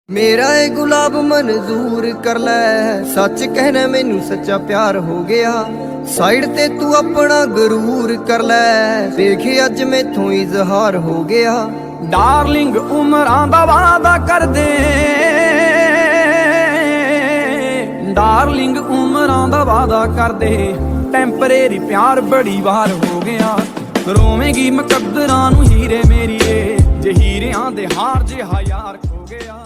मेरा ए गुलाब मंजूर कर लै, सच कहना मैनू सच्चा प्यार हो गया। साइड ते तू अपना गरूर कर लै, देखे अज मैथों इजहार हो गया। डार्लिंग उमरां दा वादा कर दे, डार्लिंग उमरां दा वादा कर दे, टैंपरेरी प्यार बड़ी वार हो गया। रोवेंगी मुकद्दरां नूं हीरे मेरीए, जे हीरियां दे हार जिहा यार खो गया।